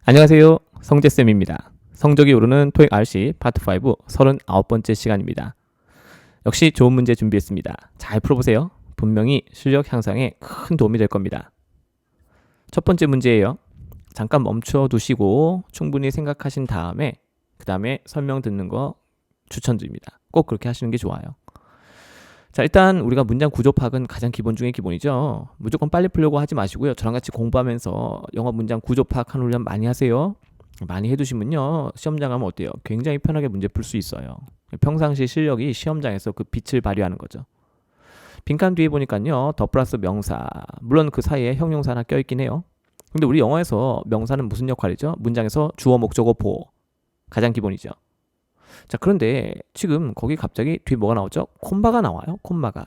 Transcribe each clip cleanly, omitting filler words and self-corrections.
안녕하세요. 성재쌤입니다. 성적이 오르는 토익 RC 파트 5 39번째 시간입니다. 역시 좋은 문제 준비했습니다. 잘 풀어보세요. 분명히 실력 향상에 큰 도움이 될 겁니다. 첫 번째 문제예요. 잠깐 멈춰 두시고 충분히 생각하신 다음에 그 다음에 설명 듣는 거 추천드립니다. 꼭 그렇게 하시는 게 좋아요. 자, 일단 우리가 문장 구조 파악은 가장 기본 중에 기본이죠. 무조건 빨리 풀려고 하지 마시고요. 저랑 같이 공부하면서 영어 문장 구조 파악하는 훈련 많이 하세요. 많이 해두시면요, 시험장 가면 어때요? 굉장히 편하게 문제 풀 수 있어요. 평상시 실력이 시험장에서 그 빛을 발휘하는 거죠. 빈칸 뒤에 보니까요, 더 플러스 명사, 물론 그 사이에 형용사 하나 껴있긴 해요. 근데 우리 영어에서 명사는 무슨 역할이죠? 문장에서 주어, 목적어, 보어, 가장 기본이죠. 자, 그런데 지금 거기 갑자기 뒤에 뭐가 나오죠? 콤마가 나와요. 콤마가.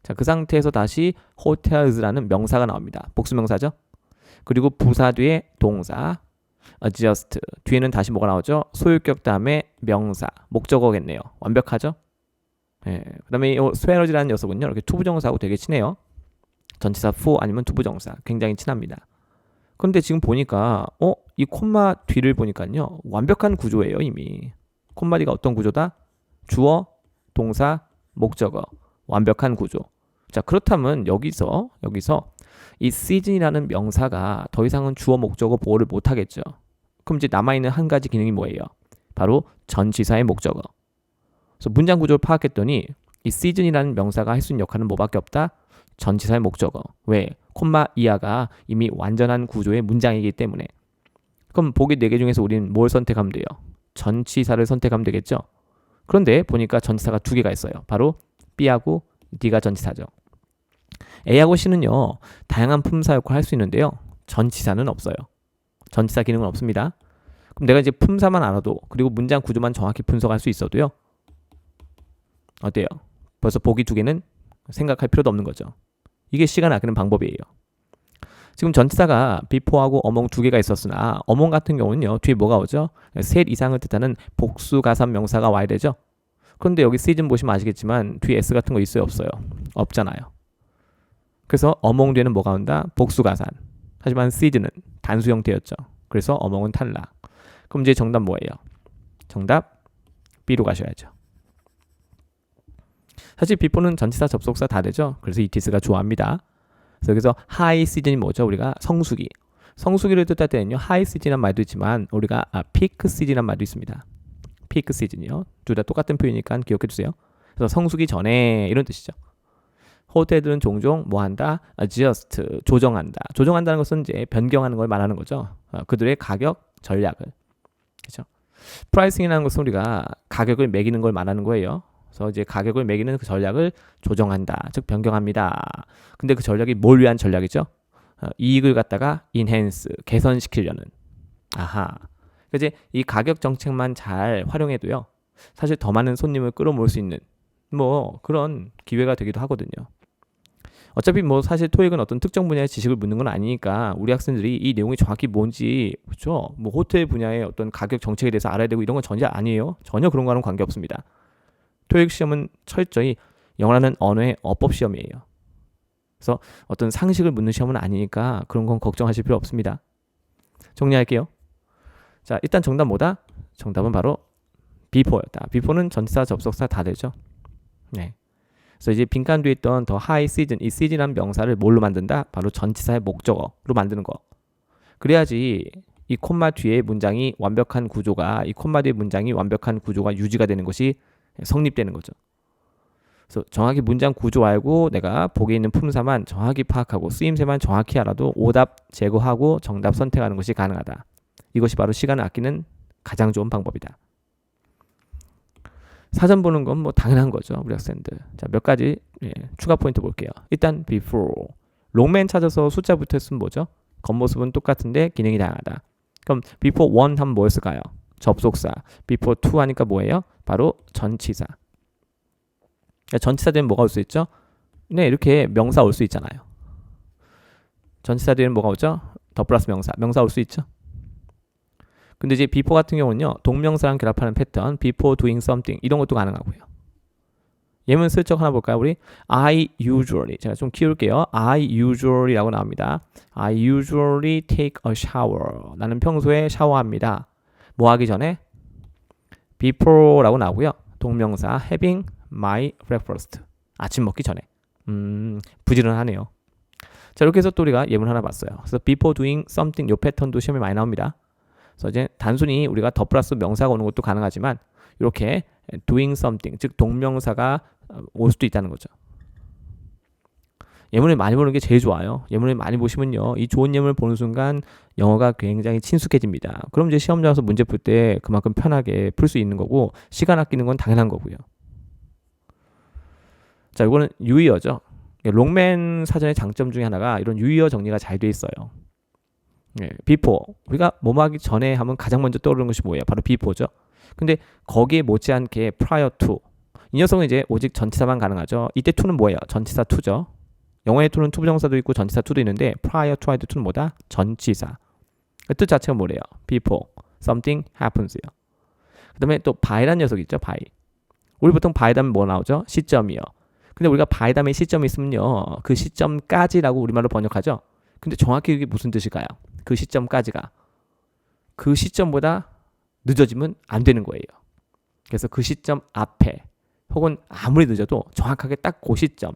자, 그 상태에서 다시 hotels라는 명사가 나옵니다. 복수명사죠. 그리고 부사 뒤에 동사 adjust, 뒤에는 다시 뭐가 나오죠? 소유격 다음에 명사, 목적어겠네요. 완벽하죠? 예. 그 다음에 이 sweaters라는 녀석은요, 이렇게 투부정사하고 되게 친해요. 전치사 for 아니면 투부정사, 굉장히 친합니다. 그런데 지금 보니까 이 콤마 뒤를 보니까요, 완벽한 구조예요. 이미 콤마 뒤가 어떤 구조다? 주어, 동사, 목적어, 완벽한 구조. 자, 그렇다면 여기서 이 season이라는 명사가 더 이상은 주어, 목적어, 보호를 못하겠죠. 그럼 이제 남아있는 한 가지 기능이 뭐예요? 바로 전치사의 목적어. 그래서 문장 구조를 파악했더니 이 season이라는 명사가 할 수 있는 역할은 뭐밖에 없다? 전치사의 목적어. 왜? 콤마 이하가 이미 완전한 구조의 문장이기 때문에. 그럼 보기 4개 중에서 우리는 뭘 선택하면 돼요? 전치사를 선택하면 되겠죠. 그런데 보니까 전치사가 2개가 있어요. 바로 B하고 D가 전치사죠. A하고 C는요, 다양한 품사 역할을 할 수 있는데요, 전치사는 없어요. 전치사 기능은 없습니다. 그럼 내가 이제 품사만 알아도, 그리고 문장 구조만 정확히 분석할 수 있어도요, 어때요? 벌써 보기 2개는 생각할 필요도 없는 거죠. 이게 시간 아끼는 방법이에요. 지금 전치사가 before하고 among 2개가 있었으나 among 같은 경우는요, 뒤에 뭐가 오죠? 셋 이상을 뜻하는 복수가산 명사가 와야 되죠. 그런데 여기 season 보시면 아시겠지만 뒤에 s 같은 거 있어요, 없어요? 없잖아요. 그래서 among 뒤에는 뭐가 온다? 복수가산. 하지만 season은 단수 형태였죠. 그래서 among은 탈락. 그럼 이제 정답 뭐예요? 정답 B로 가셔야죠. 사실 before는 전치사 접속사 다 되죠. 그래서 이티스가 좋아합니다. 그래서 여기서 high season이 뭐죠? 우리가 성수기. 성수기를 뜻할 때는요, high season이란 말도 있지만 우리가 peak season이란 말도 있습니다. peak season이요. 둘 다 똑같은 표현이니까 기억해 주세요. 그래서 성수기 전에 이런 뜻이죠. 호텔들은 종종 뭐 한다? adjust, 조정한다. 조정한다는 것은 이제 변경하는 걸 말하는 거죠. 그들의 가격 전략을. 그렇죠? 프라이싱이라는 것은 우리가 가격을 매기는 걸 말하는 거예요. 그래서 이제 가격을 매기는 그 전략을 조정한다, 즉 변경합니다. 근데 그 전략이 뭘 위한 전략이죠? 이익을 갖다가 enhance, 개선시키려는. 아하. 이제 이 가격 정책만 잘 활용해도요, 사실 더 많은 손님을 끌어모을 수 있는 뭐 그런 기회가 되기도 하거든요. 어차피 뭐 사실 토익은 어떤 특정 분야의 지식을 묻는 건 아니니까 우리 학생들이 이 내용이 정확히 뭔지, 그렇죠? 뭐 호텔 분야의 어떤 가격 정책에 대해서 알아야 되고 이런 건 전혀 아니에요. 전혀 그런 거와는 관계없습니다. 토익 시험은 철저히 영어라는 언어의 어법 시험이에요. 그래서 어떤 상식을 묻는 시험은 아니니까 그런 건 걱정하실 필요 없습니다. 정리할게요. 자, 일단 정답 뭐다? 정답은 바로 before였다. before는 전치사, 접속사 다 되죠. 네. 그래서 이제 빈칸 뒤에 있던 더 high season, 이 season이라는 명사를 뭘로 만든다? 바로 전치사의 목적어로 만드는 거. 그래야지 이 콤마 뒤에 문장이 완벽한 구조가, 이 콤마 뒤에 문장이 완벽한 구조가 유지가 되는 것이 성립되는 거죠. 그래서 정확히 문장 구조 알고 내가 보기에 있는 품사만 정확히 파악하고 쓰임새만 정확히 알아도 오답 제거하고 정답 선택하는 것이 가능하다. 이것이 바로 시간을 아끼는 가장 좋은 방법이다. 사전 보는 건 뭐 당연한 거죠, 우리 학생들. 자, 몇 가지 추가 포인트 볼게요. 일단 before, 롱맨 찾아서 숫자 붙었으면 뭐죠? 겉모습은 똑같은데 기능이 다양하다. 그럼 before 1 하면 뭐였을까요? 접속사. before 2 하니까 뭐예요? 바로 전치사. 전치사 뒤에는 뭐가 올 수 있죠? 네, 이렇게 명사 올 수 있잖아요. 전치사 뒤에는 뭐가 오죠? 더 플러스 명사 올 수 있죠. 근데 이제 before 같은 경우는요, 동명사랑 결합하는 패턴, before doing something 이런 것도 가능하고요. 예문 슬쩍 하나 볼까요? 우리 I usually 제가 좀 키울게요. I usually라고 나옵니다. I usually take a shower. 나는 평소에 샤워합니다. 뭐 하기 전에? before라고 나오고요. 동명사 having my breakfast. 아침 먹기 전에. 부지런하네요. 자, 이렇게 해서 또 우리가 예문 하나 봤어요. 그래서 before doing something 요 패턴도 시험에 많이 나옵니다. 그래서 이제 단순히 우리가 더 플러스 명사가 오는 것도 가능하지만 이렇게 doing something 즉 동명사가 올 수도 있다는 거죠. 예문을 많이 보는 게 제일 좋아요. 예문을 많이 보시면요, 이 좋은 예문을 보는 순간 영어가 굉장히 친숙해집니다. 그럼 이제 시험장 와서 문제 풀 때 그만큼 편하게 풀 수 있는 거고 시간 아끼는 건 당연한 거고요. 자, 이거는 유의어죠. 롱맨 사전의 장점 중에 하나가 이런 유의어 정리가 잘 돼 있어요. before 우리가 뭐뭐 하기 전에 하면 가장 먼저 떠오르는 것이 뭐예요? 바로 before죠. 근데 거기에 못지않게 prior to 이 녀석은 이제 오직 전치사만 가능하죠. 이때 to는 뭐예요? 전치사 to죠. 영어의 to는 투부정사도 있고 전치사 to도 있는데 prior to 할 때 to는 뭐다? 전치사. 그 뜻 자체가 뭐래요? before something happens요. 그 다음에 또 by란 녀석 있죠. by. 우리 보통 by 다음에 뭐 나오죠? 시점이요. 근데 우리가 by 다음에 시점이 있으면요, 그 시점까지라고 우리말로 번역하죠. 근데 정확히 이게 무슨 뜻일까요? 그 시점까지가 그 시점보다 늦어지면 안 되는 거예요. 그래서 그 시점 앞에 혹은 아무리 늦어도 정확하게 딱 그 시점,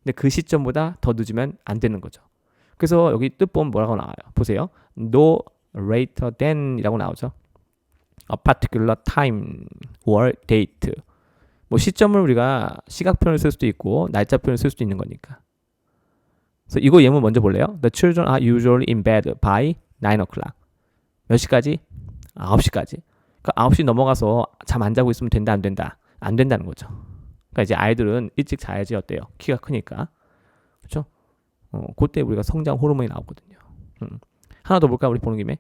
근데 그 시점보다 더 늦으면 안 되는 거죠. 그래서 여기 뜻 보면 뭐라고 나와요? 보세요. No later than 이라고 나오죠. A particular time or date. 뭐 시점을 우리가 시각 표현을 쓸 수도 있고 날짜 표현을 쓸 수도 있는 거니까. 그래서 이거 예문 먼저 볼래요? The children are usually in bed by 9 o'clock. 몇 시까지? 9시까지. 그러니까 9시 넘어가서 잠 안 자고 있으면 된다, 안 된다? 안 된다는 거죠. 그러니까 이제 아이들은 일찍 자야지 어때요? 키가 크니까. 그렇죠? 그때 우리가 성장 호르몬이 나오거든요. 하나 더 볼까? 우리 보는 김에.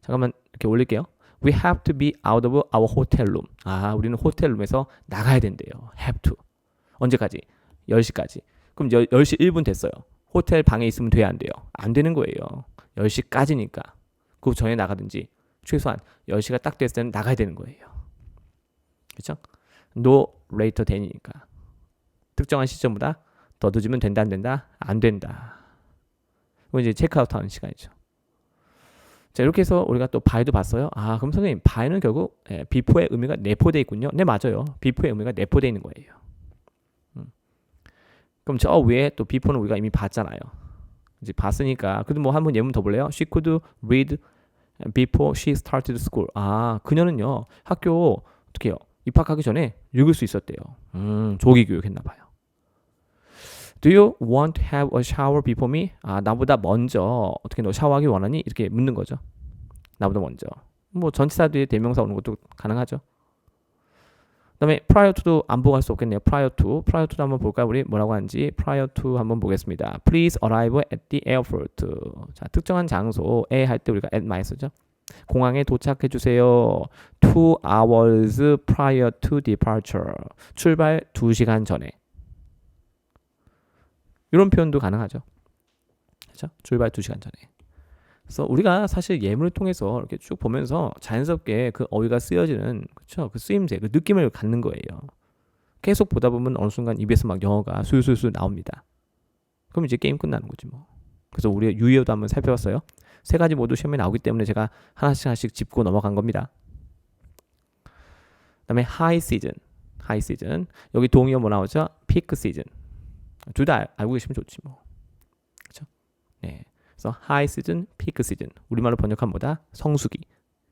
잠깐만 이렇게 올릴게요. We have to be out of our hotel room. 아, 우리는 호텔룸에서 나가야 된대요. have to. 언제까지? 10시까지. 그럼 10시 1분 됐어요. 호텔 방에 있으면 돼야 안 돼요? 안 되는 거예요. 10시까지니까. 그 전에 나가든지 최소한 10시가 딱 됐을 때는 나가야 되는 거예요. 그렇죠? No later than이니까. 특정한 시점보다 더 늦으면 된다, 안 된다? 안 된다. 이건 이제 체크아웃 하는 시간이죠. 자, 이렇게 해서 우리가 또 by도 봤어요. 아, 그럼 선생님, by는 결국 before의 의미가 내포되어 있군요. 네, 맞아요. before의 의미가 내포되어 있는 거예요. 그럼 저 위에 또 before는 우리가 이미 봤잖아요. 이제 봤으니까 그래도 뭐 한번 예문 더 볼래요? She could read before she started school. 아, 그녀는요 학교 어떻게 해요? 입학하기 전에 읽을 수 있었대요. 조기 교육했나 봐요. Do you want to have a shower before me? 아, 나보다 먼저 어떻게 너 샤워하기 원하니? 이렇게 묻는 거죠. 나보다 먼저. 뭐 전치사 뒤에 대명사 오는 것도 가능하죠. 그다음에 prior to도 안 보고 할 수 없겠네요. prior to도 한번 볼까요? 우리 뭐라고 하는지 prior to 한번 보겠습니다. Please arrive at the airport. 자, 특정한 장소에 할 때 우리가 at 많이 쓰죠. 공항에 도착해 주세요. 2 hours prior to departure. 출발 2시간 전에. 이런 표현도 가능하죠. 그렇죠? 출발 2시간 전에. 그래서 우리가 사실 예문을 통해서 이렇게 쭉 보면서 자연스럽게 그 어휘가 쓰여지는, 그렇죠? 그 쓰임새, 그 느낌을 갖는 거예요. 계속 보다 보면 어느 순간 입에서 막 영어가 술술술 나옵니다. 그럼 이제 게임 끝나는 거지 뭐. 그래서 우리 유의어도 한번 살펴봤어요. 세 가지 모두 시험에 나오기 때문에 제가 하나씩 짚고 넘어간 겁니다. 그다음에 high season. 여기 동의어 뭐 나오죠? peak season. 둘 다 알고 계시면 좋지 뭐. 그렇죠? 네. 그래서 high season, peak season. 우리말로 번역하면 뭐다? 성수기.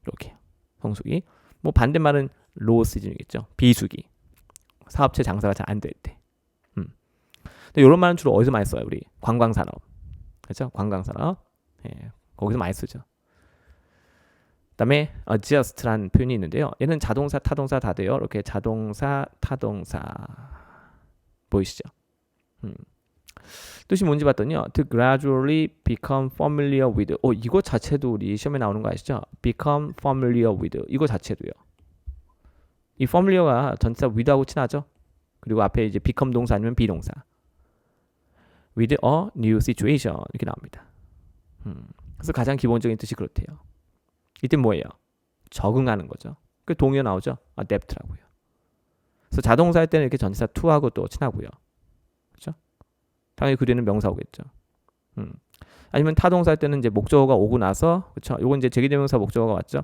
이렇게. 성수기. 뭐 반대말은 low season이겠죠. 비수기. 사업체 장사가 잘 안 될 때. 근데 이런 말은 주로 어디서 많이 써요? 우리 관광산업. 그렇죠? 관광산업. 예. 거기서 많이 쓰죠. 그다음에 adjust라는 표현이 있는데요. 얘는 자동사, 타동사 다 돼요. 이렇게 자동사, 타동사 보이시죠? 뜻이 뭔지 봤더니요. To gradually become familiar with. 이거 자체도 우리 시험에 나오는 거 아시죠? Become familiar with. 이거 자체도요. 이 familiar가 전치사 with하고 친하죠? 그리고 앞에 이제 become 동사 아니면 비동사. With a new situation 이렇게 나옵니다. 그래서 가장 기본적인 뜻이 그렇대요. 이때 뭐예요? 적응하는 거죠. 그 동의어 나오죠? adapt라고요. 그래서 자동사 할 때는 이렇게 전치사 to하고 또 친하고요. 그렇죠? 당연히 그리는 명사 오겠죠. 아니면 타동사 할 때는 이제 목적어가 오고 나서, 그렇죠? 요건 이제 제기대명사 목적어가 왔죠.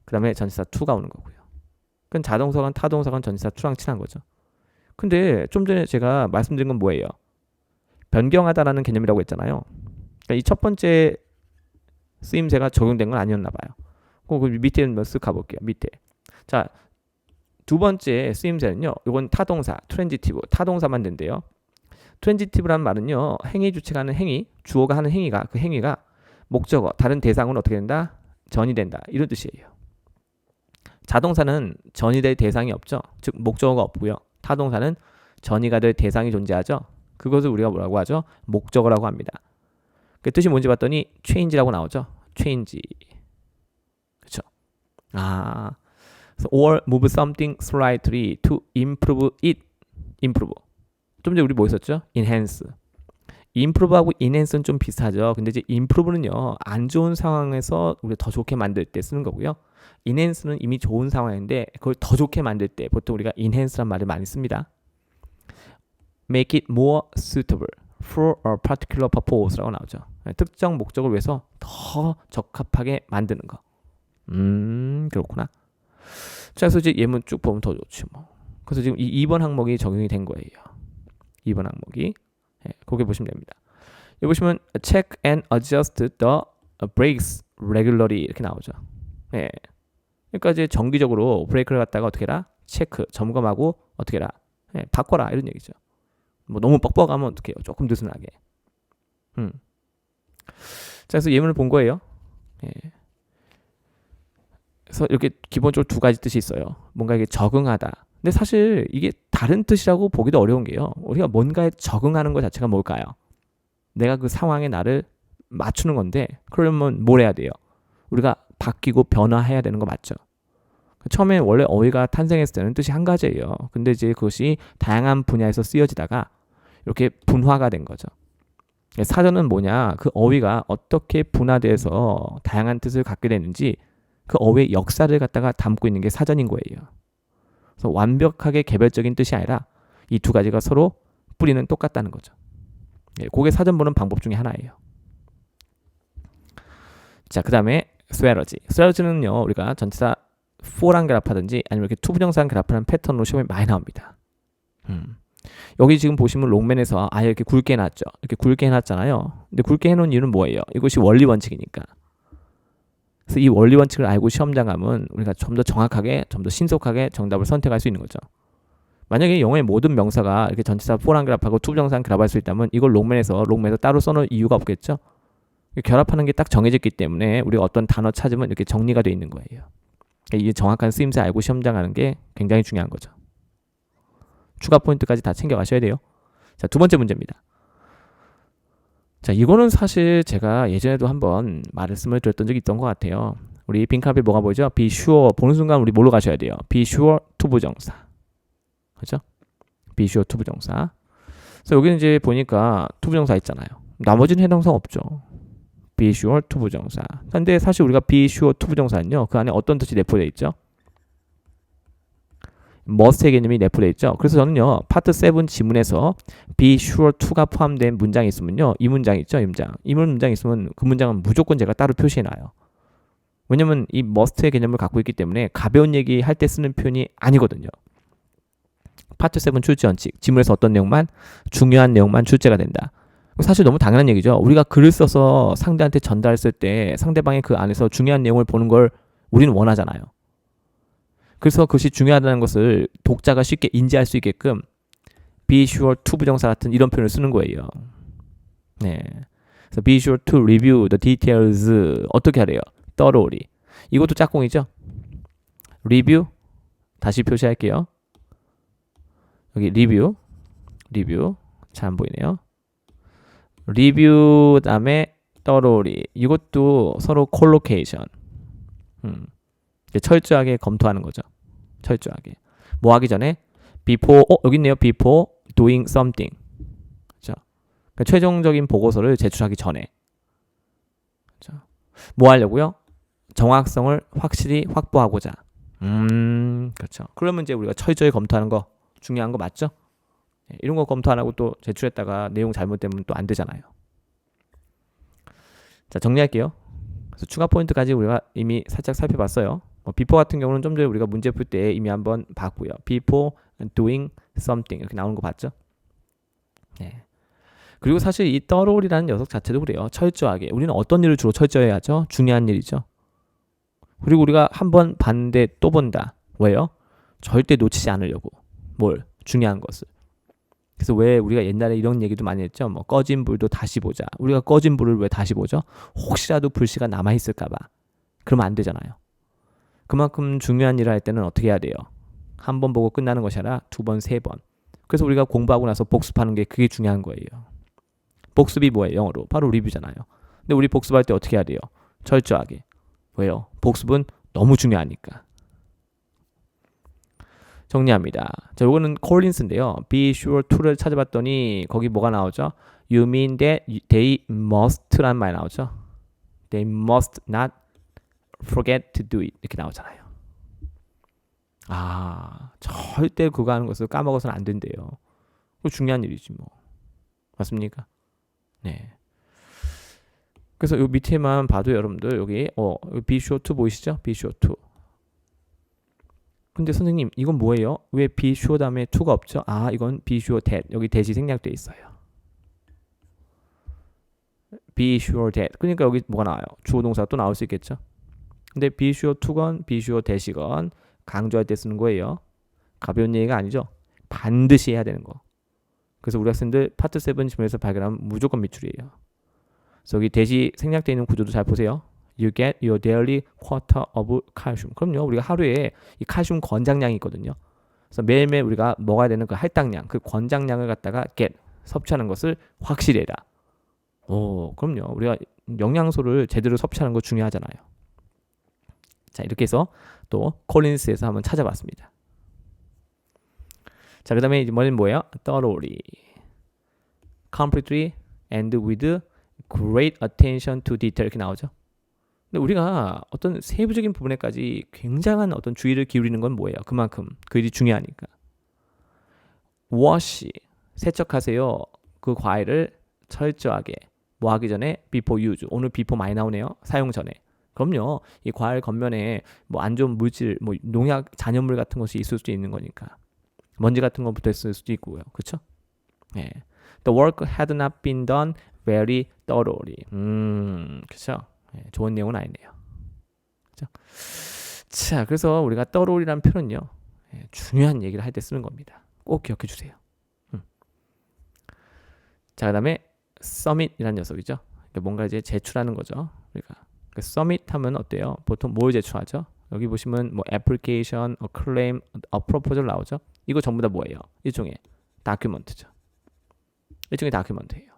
그다음에 전치사 to가 오는 거고요. 그건 자동사건 타동사건 전치사 to랑 친한 거죠. 근데 좀 전에 제가 말씀드린 건 뭐예요? 변경하다라는 개념이라고 했잖아요. 그러니까 이 첫 번째 쓰임새가 적용된 건 아니었나 봐요. 그 밑에 한번 쓱 가볼게요. 밑에. 자, 두 번째 쓰임새는요. 이건 타동사, 트랜지티브, 타동사만 된대요. 트랜지티브라는 말은요. 행위 주체가 하는 행위, 주어가 하는 행위가, 그 행위가 목적어, 다른 대상은 어떻게 된다? 전이 된다. 이런 뜻이에요. 자동사는 전이 될 대상이 없죠. 즉 목적어가 없고요. 타동사는 전이가 될 대상이 존재하죠. 그것을 우리가 뭐라고 하죠? 목적어라고 합니다. 그 뜻이 뭔지 봤더니 change라고 나오죠. change. 그렇죠? or move something slightly to improve it. improve. 좀 전에 우리 뭐 있었죠? enhance. improve하고 enhance는 좀 비슷하죠. 근데 이제 improve는요. 안 좋은 상황에서 우리가 더 좋게 만들 때 쓰는 거고요. enhance는 이미 좋은 상황인데 그걸 더 좋게 만들 때 보통 우리가 enhance란 말을 많이 씁니다. make it more suitable for a particular purpose라고 나오죠. 특정 목적을 위해서 더 적합하게 만드는 거. 그렇구나. 자, 그래서 이제 예문 쭉 보면 더 좋지 뭐. 그래서 지금 이 2번 항목이 적용이 된 거예요. 2번 항목이. 거기 보시면 됩니다. 여기 보시면 check and adjust the brakes regularly 이렇게 나오죠. 그러니까 이제 정기적으로 브레이크를 갖다가 어떻게 해라? 체크, 점검하고 어떻게 해라? 바꿔라 이런 얘기죠. 뭐 너무 뻑뻑하면 어떻게 해요? 조금 느슨하게. 자, 그래서 예문을 본 거예요. 그래서 이렇게 기본적으로 두 가지 뜻이 있어요. 뭔가 이게 적응하다. 근데 사실 이게 다른 뜻이라고 보기도 어려운 게요. 우리가 뭔가에 적응하는 것 자체가 뭘까요? 내가 그 상황에 나를 맞추는 건데 그러면 뭘 해야 돼요? 우리가 바뀌고 변화해야 되는 거 맞죠? 처음에 원래 어휘가 탄생했을 때는 뜻이 한 가지예요. 근데 이제 그것이 다양한 분야에서 쓰여지다가 이렇게 분화가 된 거죠. 사전은 뭐냐? 그 어휘가 어떻게 분화돼서 다양한 뜻을 갖게 되는지 그 어휘의 역사를 갖다가 담고 있는 게 사전인 거예요. 그래서 완벽하게 개별적인 뜻이 아니라 이 두 가지가 서로 뿌리는 똑같다는 거죠. 그게 사전 보는 방법 중에 하나예요. 자, 그 다음에 스웨러지. 스웨러지는요, 우리가 전치사 for랑 결합하든지 아니면 이렇게 투부정사랑 결합하는 패턴으로 시험에 많이 나옵니다. 여기 지금 보시면 롱맨에서 아예 이렇게 굵게 해놨죠. 이렇게 굵게 해놨잖아요. 근데 굵게 해놓은 이유는 뭐예요? 이것이 원리 원칙이니까. 그래서 이 원리 원칙을 알고 시험장 가면 우리가 좀 더 정확하게, 좀 더 신속하게 정답을 선택할 수 있는 거죠. 만약에 영어의 모든 명사가 이렇게 전치사 for랑 결합하고 투부정사랑 결합할 수 있다면 이걸 롱맨에서 따로 써놓을 이유가 없겠죠. 결합하는 게 딱 정해졌기 때문에 우리가 어떤 단어 찾으면 이렇게 정리가 되어 있는 거예요. 이게 정확한 쓰임새 알고 시험장 가는 게 굉장히 중요한 거죠. 추가 포인트까지 다 챙겨가셔야 돼요. 자, 두 번째 문제입니다. 자, 이거는 사실 제가 예전에도 한번 말씀을 드렸던 적이 있던 것 같아요. 우리 빈칸에 뭐가 보이죠? be sure 보는 순간 우리 뭘로 가셔야 돼요? be sure 투부정사. 그렇죠? be sure 투부정사. 그래서 여기는 이제 보니까 투부정사 있잖아요. 나머지는 해당사 없죠. be sure 투부정사. 근데 사실 우리가 be sure 투부정사는요. 그 안에 어떤 뜻이 내포되어 있죠? must의 개념이 내포되어 있죠. 그래서 저는요. 파트 7 지문에서 be sure to가 포함된 문장이 있으면요. 이 문장 있죠. 이 문장이 있으면 그 문장은 무조건 제가 따로 표시해놔요. 왜냐면 이 must의 개념을 갖고 있기 때문에 가벼운 얘기 할 때 쓰는 표현이 아니거든요. 파트 7 출제 원칙. 지문에서 어떤 내용만? 중요한 내용만 출제가 된다. 사실 너무 당연한 얘기죠. 우리가 글을 써서 상대한테 전달했을 때 상대방이 그 안에서 중요한 내용을 보는 걸 우리는 원하잖아요. 그래서 그것이 중요하다는 것을 독자가 쉽게 인지할 수 있게끔 be sure to 부정사 같은 이런 표현을 쓰는 거예요. 그래서 be sure to review the details 어떻게 하래요? thoroughly. 이것도 짝꿍이죠. review 다시 표시할게요. 여기 review 잘 안 보이네요. review 다음에 thoroughly 이것도 서로 collocation 철저하게 검토하는 거죠. 철저하게. 뭐 하기 전에 before 여기 있네요. before doing something. 그렇죠? 그러니까 최종적인 보고서를 제출하기 전에. 그렇죠? 뭐 하려고요? 정확성을 확실히 확보하고자. 그렇죠. 그러면 이제 우리가 철저히 검토하는 거 중요한 거 맞죠? 네, 이런 거 검토 안 하고 또 제출했다가 내용 잘못되면 또 안 되잖아요. 자, 정리할게요. 그래서 추가 포인트까지 우리가 이미 살짝 살펴봤어요. before 같은 경우는 좀 전에 우리가 문제 풀 때 이미 한번 봤고요. before doing something 이렇게 나오는 거 봤죠? 네. 그리고 사실 이 thoroughly라는 녀석 자체도 그래요. 철저하게. 우리는 어떤 일을 주로 철저히 하죠? 중요한 일이죠. 그리고 우리가 한번 봤는데 또 본다. 왜요? 절대 놓치지 않으려고. 뭘? 중요한 것을. 그래서 왜 우리가 옛날에 이런 얘기도 많이 했죠? 뭐 꺼진 불도 다시 보자. 우리가 꺼진 불을 왜 다시 보죠? 혹시라도 불씨가 남아있을까 봐. 그러면 안 되잖아요. 그만큼 중요한 일을 할 때는 어떻게 해야 돼요? 한 번 보고 끝나는 것이 아니라 두 번, 세 번. 그래서 우리가 공부하고 나서 복습하는 게 그게 중요한 거예요. 복습이 뭐예요? 영어로. 바로 리뷰잖아요. 근데 우리 복습할 때 어떻게 해야 돼요? 철저하게. 왜요? 복습은 너무 중요하니까. 정리합니다. 자, 요거는 콜린스인데요. Be sure to를 찾아봤더니 거기 뭐가 나오죠? You mean that they must란 말 나오죠? They must not forget to do it 이렇게 나오잖아요. 절대 그거 하는 것을 까먹어서는 안 된대요. 그거 중요한 일이지 뭐. 맞습니까? 네. 그래서 요 밑에만 봐도 여러분들 여기 be sure to 보이시죠? be sure to. 근데 선생님 이건 뭐예요? 왜 be sure 다음에 to가 없죠? 이건 be sure that 여기 that이 생략돼 있어요. be sure that 그러니까 여기 뭐가 나와요? 주어 동사가 또 나올 수 있겠죠? 근데 be sure to건 be sure that이건 강조할 때 쓰는 거예요. 가벼운 얘기가 아니죠? 반드시 해야 되는 거. 그래서 우리 학생들 파트 7 질문에서 발견하면 무조건 미출이에요. 그래서 여기 that이 생략되어 있는 구조도 잘 보세요. You get your daily quota of calcium. 그럼요. 우리가 하루에 이 칼슘 권장량이 있거든요. 그래서 매일매일 우리가 먹어야 되는 그 할당량, 그 권장량을 갖다가 get, 섭취하는 것을 확실히 해라. 그럼요. 우리가 영양소를 제대로 섭취하는 거 중요하잖아요. 자, 이렇게 해서 또 콜린스에서 한번 찾아봤습니다. 자, 그 다음에 이번엔 뭐예요? thoroughly, completely, and with great attention to detail 이렇게 나오죠. 근데 우리가 어떤 세부적인 부분에까지 굉장한 어떤 주의를 기울이는 건 뭐예요? 그만큼 그 일이 중요하니까. wash, 세척하세요. 그 과일을 철저하게 뭐 하기 전에 before use. 오늘 before 많이 나오네요. 사용 전에. 그럼요. 이 과일 겉면에 뭐 안 좋은 물질, 뭐 농약, 잔여물 같은 것이 있을 수도 있는 거니까. 먼지 같은 거 붙어 있을 수도 있고요. 그렇죠? 네. The work had not been done very thoroughly. 그렇죠? 네, 좋은 내용은 아니네요. 그렇죠? 자, 그래서 우리가 thoroughly라는 표현은요. 중요한 얘기를 할 때 쓰는 겁니다. 꼭 기억해 주세요. 자, 그다음에 submit이라는 녀석이죠. 그러니까 뭔가 이제 제출하는 거죠. 우리가 submit 하면 어때요? 보통 뭘 제출하죠? 여기 보시면 뭐 application, a claim, a proposal 나오죠. 이거 전부 다 뭐예요? 일종의 다큐멘트죠. 일종의 다큐멘트예요.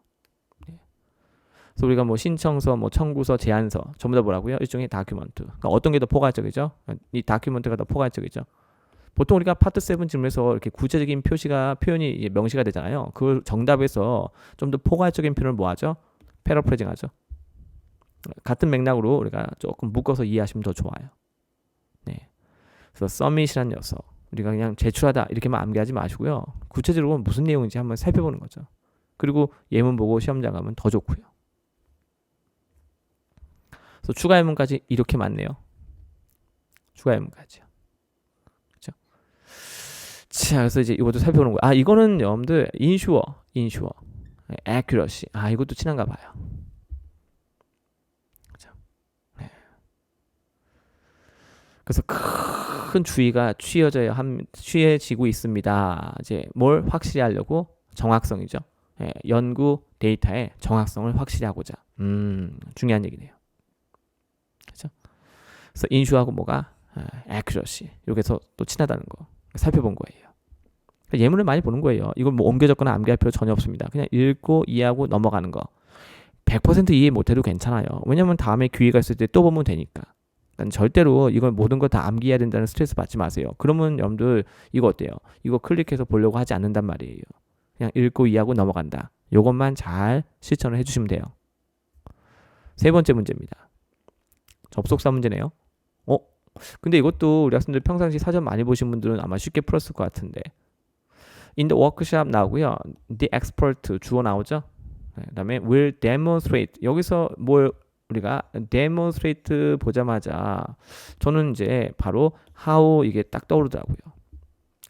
그래서 우리가 뭐 신청서, 뭐 청구서, 제안서 전부 다 뭐라고요? 일종의 다큐멘트. 그러니까 어떤 게 더 포괄적이죠? 이 다큐멘트가 더 포괄적이죠. 보통 우리가 파트 7 질문에서 이렇게 구체적인 표현이 명시가 되잖아요. 그 정답에서 좀 더 포괄적인 표현을 뭐 하죠? 패러프레징 하죠. 같은 맥락으로 우리가 조금 묶어서 이해하시면 더 좋아요. 네. 그래서 submit이라는 녀석. 우리가 그냥 제출하다 이렇게만 암기하지 마시고요. 구체적으로 무슨 내용인지 한번 살펴보는 거죠. 그리고 예문 보고 시험장 가면 더 좋고요. 그래서 추가 예문까지 이렇게 많네요. 추가 예문까지요. 그렇죠? 자, 그래서 이제 이것도 살펴보는 거예요. 이거는 여러분들 ensure, accuracy. 이것도 친한가 봐요. 그렇죠? 네. 그래서 큰 주의가 취해지고 있습니다. 이제 뭘 확실히 하려고? 정확성이죠. 연구 데이터의 정확성을 확실히 하고자. 중요한 얘기네요. 그렇죠? 그래서 인슈하고 뭐가 accuracy 이렇게 해서 또 친하다는 거 살펴본 거예요. 예문을 많이 보는 거예요. 이걸 뭐 옮겨 적거나 암기할 필요 전혀 없습니다. 그냥 읽고 이해하고 넘어가는 거. 100% 이해 못해도 괜찮아요. 왜냐면 다음에 기회가 있을 때 또 보면 되니까. 그러니까 절대로 이걸 모든 걸 다 암기해야 된다는 스트레스 받지 마세요. 그러면 여러분들 이거 어때요? 이거 클릭해서 보려고 하지 않는단 말이에요. 그냥 읽고 이해하고 넘어간다. 이것만 잘 실천을 해주시면 돼요. 세 번째 문제입니다. 접속사 문제네요. 근데 이것도 우리 학생들 평상시 사전 많이 보신 분들은 아마 쉽게 풀었을 것 같은데. In the workshop 나오고요. The expert 주어 나오죠. 그다음에 will demonstrate 여기서 뭘 우리가 demonstrate 보자마자 저는 이제 바로 how 이게 딱 떠오르더라고요.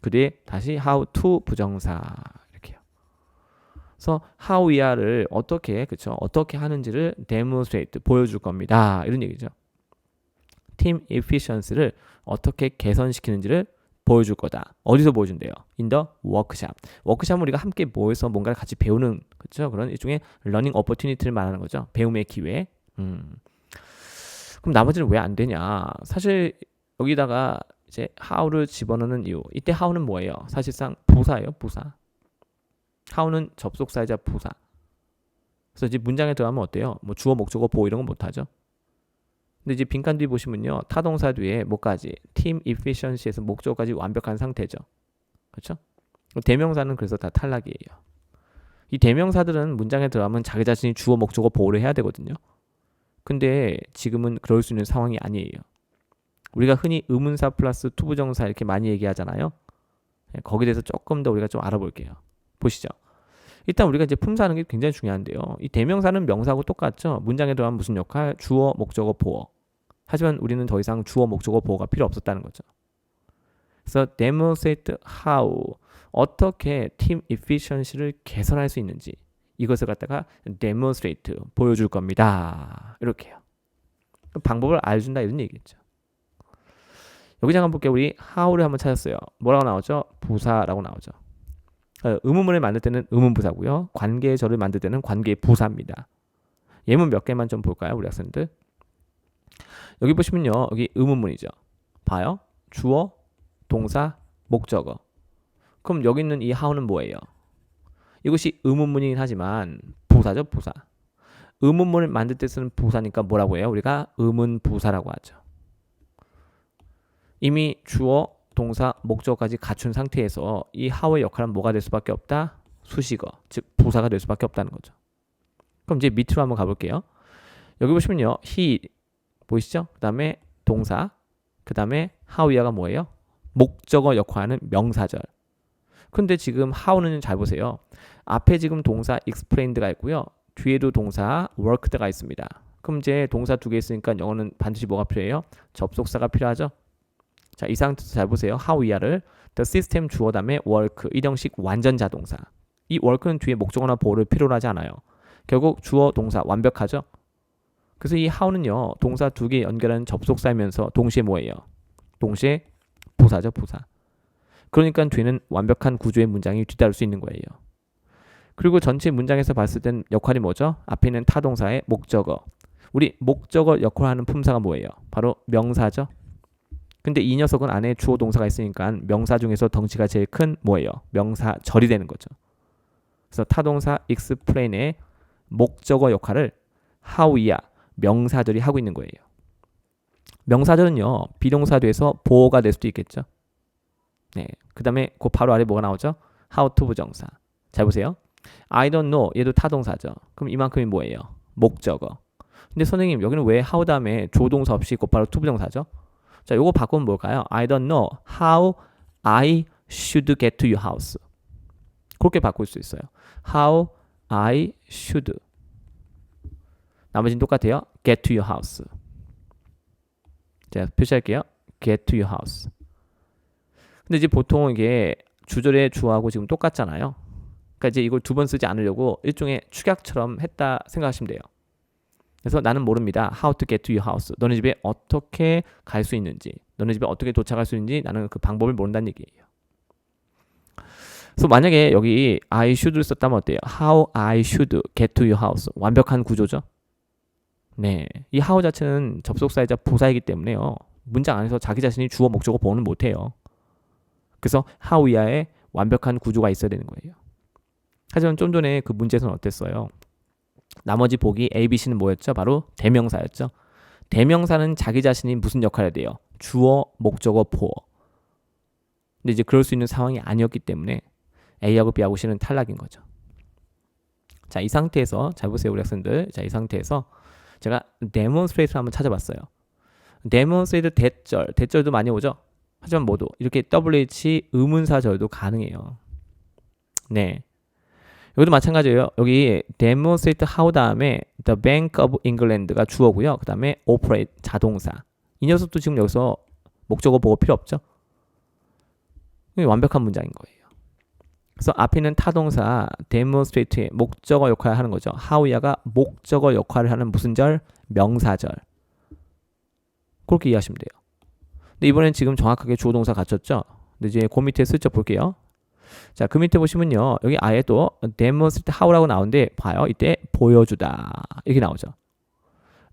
그 뒤에 다시 how to 부정사 이렇게요. 그래서 how we are를 어떻게 그쵸 어떻게 하는지를 demonstrate 보여줄 겁니다. 이런 얘기죠. 팀 efficiency를 어떻게 개선시키는지를 보여줄 거다. 어디서 보여준대요? In the workshop. 워크샵은 우리가 함께 모여서 뭔가를 같이 배우는 그렇죠? 그런 일종의 learning opportunity를 말하는 거죠. 배움의 기회. 그럼 나머지는 왜 안 되냐? 사실 여기다가 이제 how를 집어넣는 이유. 이때 how는 뭐예요? 사실상 부사예요, 부사. how는 접속사이자 부사. 그래서 이제 문장에 들어가면 어때요? 뭐 주어, 목적어, 보호 이런 건 못하죠. 근데 이제 빈칸 뒤 보시면요. 타동사 뒤에 뭐까지? 팀 efficiency에서 목적어까지 완벽한 상태죠. 그렇죠? 대명사는 그래서 다 탈락이에요. 이 대명사들은 문장에 들어가면 자기 자신이 주어, 목적어, 보호를 해야 되거든요. 근데 지금은 그럴 수 있는 상황이 아니에요. 우리가 흔히 의문사 플러스 투부정사 이렇게 많이 얘기하잖아요. 거기에 대해서 조금 더 우리가 좀 알아볼게요. 보시죠. 일단 우리가 이제 품사하는 게 굉장히 중요한데요. 이 대명사는 명사하고 똑같죠. 문장에 들어가면 무슨 역할? 주어, 목적어, 보어. 하지만 우리는 더 이상 주어, 목적어, 보어가 필요 없었다는 거죠. 그래서 demonstrate how 어떻게 팀 efficiency를 개선할 수 있는지 이것을 갖다가 demonstrate 보여줄 겁니다. 이렇게요. 방법을 알려준다 이런 얘기겠죠. 여기 잠깐 볼게요. 우리 how를 한번 찾았어요. 뭐라고 나오죠? 부사라고 나오죠. 의문문을 만들 때는 의문부사고요. 관계의 절을 만들 때는 관계부사입니다. 예문 몇 개만 좀 볼까요? 우리 학생들. 여기 보시면요. 여기 의문문이죠. 봐요. 주어, 동사, 목적어. 그럼 여기 있는 이 how는 뭐예요? 이것이 의문문이긴 하지만 부사죠. 부사. 의문문을 만들 때 쓰는 부사니까 뭐라고 해요? 우리가 의문부사라고 하죠. 이미 주어, 동사, 목적어까지 갖춘 상태에서 이 how의 역할은 뭐가 될 수밖에 없다? 수식어, 즉 부사가 될 수밖에 없다는 거죠. 그럼 이제 밑으로 한번 가볼게요. 여기 보시면요. he 보이시죠? 그 다음에 동사, 그 다음에 how이야가 뭐예요? 목적어 역할하는 명사절. 근데 지금 how는 잘 보세요. 앞에 지금 동사 explained가 있고요. 뒤에도 동사 worked가 있습니다. 그럼 이제 동사 두 개 있으니까 영어는 반드시 뭐가 필요해요? 접속사가 필요하죠. 자, 이 상태에서 잘 보세요. how we아를 the system 주어 다음에 work 일형식 완전 자동사. 이 work는 뒤에 목적어나 보호를 필요로 하지 않아요. 결국 주어 동사 완벽하죠. 그래서 이 how는요. 동사 두 개 연결하는 접속사이면서 동시에 뭐예요? 동시에 부사죠. 부사. 그러니까 뒤에는 완벽한 구조의 문장이 뒤따를 수 있는 거예요. 그리고 전체 문장에서 봤을 땐 역할이 뭐죠? 앞에 있는 타동사의 목적어. 우리 목적어 역할을 하는 품사가 뭐예요? 바로 명사죠. 근데 이 녀석은 안에 주어 동사가 있으니까 명사 중에서 덩치가 제일 큰 뭐예요? 명사절이 되는 거죠. 그래서 타동사 explain의 목적어 역할을 how이야 명사절이 하고 있는 거예요. 명사절은요. 비동사 뒤에서 보호가 될 수도 있겠죠. 네. 그 다음에 그 바로 아래 뭐가 나오죠? how to 부정사. 잘 보세요. I don't know 얘도 타동사죠. 그럼 이만큼이 뭐예요? 목적어. 근데 선생님 여기는 왜 how 다음에 조동사 없이 곧바로 to 부정사죠? 자, 요거 바꾸면 뭘까요? I don't know how I should get to your house. 그렇게 바꿀 수 있어요. How I should. 나머지는 똑같아요. Get to your house. 자, 표시할게요. Get to your house. 근데 이제 보통 이게 주절의 주어하고 지금 똑같잖아요. 그러니까 이제 이걸 두 번 쓰지 않으려고 일종의 축약처럼 했다 생각하시면 돼요. 그래서 나는 모릅니다. How to get to your house. 너네 집에 어떻게 갈 수 있는지, 너네 집에 어떻게 도착할 수 있는지 나는 그 방법을 모른다는 얘기예요. 그래서 만약에 여기 I should를 썼다면 어때요? How I should get to your house. 완벽한 구조죠. 네, 이 how 자체는 접속사이자 부사이기 때문에요. 문장 안에서 자기 자신이 주어 목적어 보호는 못해요. 그래서 how 이하에 완벽한 구조가 있어야 되는 거예요. 하지만 좀 전에 그 문제에서는 어땠어요? 나머지 보기 A, B, C는 뭐였죠? 바로 대명사였죠. 대명사는 자기 자신이 무슨 역할을 해야 돼요? 주어, 목적어, 보어. 근데 이제 그럴 수 있는 상황이 아니었기 때문에 A하고 B하고 C는 탈락인 거죠. 자, 이 상태에서 잘 보세요, 우리 학생들. 자, 이 상태에서 제가 demonstrate를 한번 찾아봤어요. demonstrate 대절도 많이 오죠. 하지만 뭐도 이렇게 WH 의문사절도 가능해요. 네. 여기도 마찬가지예요. 여기 demonstrate how 다음에 the Bank of England가 주어고요. 그 다음에 operate 자동사. 이 녀석도 지금 여기서 목적어 보고 필요 없죠. 완벽한 문장인 거예요. 그래서 앞에 있는 타동사 demonstrate의 목적어 역할을 하는 거죠. how야가 목적어 역할을 하는 무슨 절? 명사절. 그렇게 이해하시면 돼요. 근데 이번엔 지금 정확하게 주어 동사 갖췄죠? 근데 이제 그 밑에 슬쩍 볼게요. 자, 그 밑에 보시면요. 여기 아예 또 demonstrate how라고 나오는데 봐요. 이때 보여주다. 이렇게 나오죠.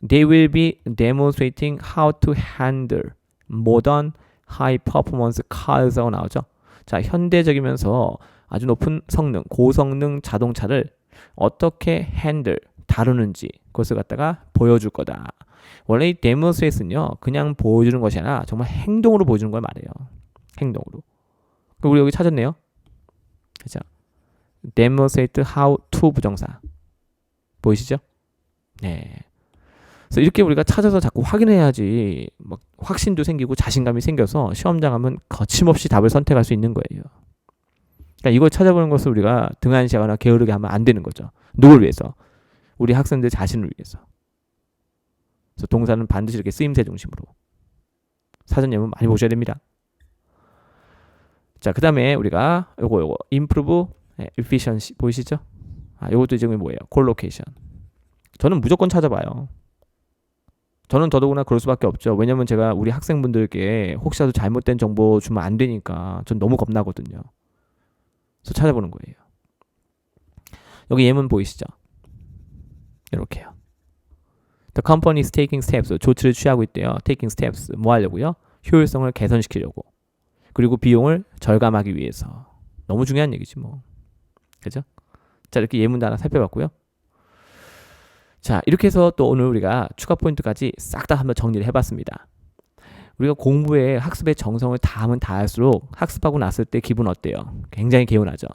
They will be demonstrating how to handle modern high performance cars라고 나오죠. 자, 현대적이면서 아주 높은 성능, 고성능 자동차를 어떻게 handle, 다루는지 그것을 갖다가 보여줄 거다. 원래 이 demonstrate는요. 그냥 보여주는 것이 아니라 정말 행동으로 보여주는 걸 말해요. 행동으로. 우리 여기 찾았네요. 그죠? demonstrate how to 부정사. 보이시죠? 네. 그래서 이렇게 우리가 찾아서 자꾸 확인해야지 막 확신도 생기고 자신감이 생겨서 시험장 하면 거침없이 답을 선택할 수 있는 거예요. 그러니까 이걸 찾아보는 것을 우리가 등한시하거나 게으르게 하면 안 되는 거죠. 누굴 위해서? 우리 학생들 자신을 위해서. 그래서 동사는 반드시 이렇게 쓰임새 중심으로. 사전 예문 많이 보셔야 됩니다. 자, 그 다음에 우리가 요거 improve efficiency 보이시죠? 요것도 지금 뭐예요? collocation. 저는 무조건 찾아봐요. 저는 더더구나 그럴 수밖에 없죠. 왜냐면 제가 우리 학생분들께 혹시라도 잘못된 정보 주면 안 되니까 전 너무 겁나거든요. 그래서 찾아보는 거예요. 여기 예문 보이시죠? 이렇게요. The company is taking steps. 조치를 취하고 있대요. taking steps. 뭐 하려고요? 효율성을 개선시키려고. 그리고 비용을 절감하기 위해서. 너무 중요한 얘기지 뭐. 그죠? 자, 이렇게 예문도 하나 살펴봤고요. 자, 이렇게 해서 또 오늘 우리가 추가 포인트까지 싹 다 한번 정리를 해봤습니다. 우리가 공부에 학습의 정성을 다하면 다할수록 학습하고 났을 때 기분 어때요? 굉장히 개운하죠.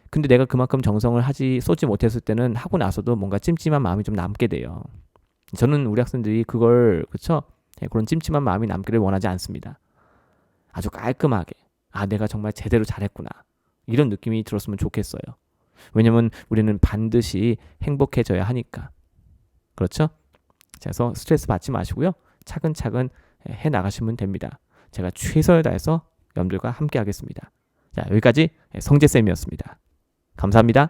근데 내가 그만큼 정성을 쏟지 못했을 때는 하고 나서도 뭔가 찜찜한 마음이 좀 남게 돼요. 저는 우리 학생들이 그걸 그렇죠? 그런 찜찜한 마음이 남기를 원하지 않습니다. 아주 깔끔하게 내가 정말 제대로 잘했구나 이런 느낌이 들었으면 좋겠어요. 왜냐면 우리는 반드시 행복해져야 하니까. 그렇죠? 그래서 스트레스 받지 마시고요. 차근차근 해나가시면 됩니다. 제가 최선을 다해서 여러분들과 함께 하겠습니다. 자, 여기까지 성재쌤이었습니다. 감사합니다.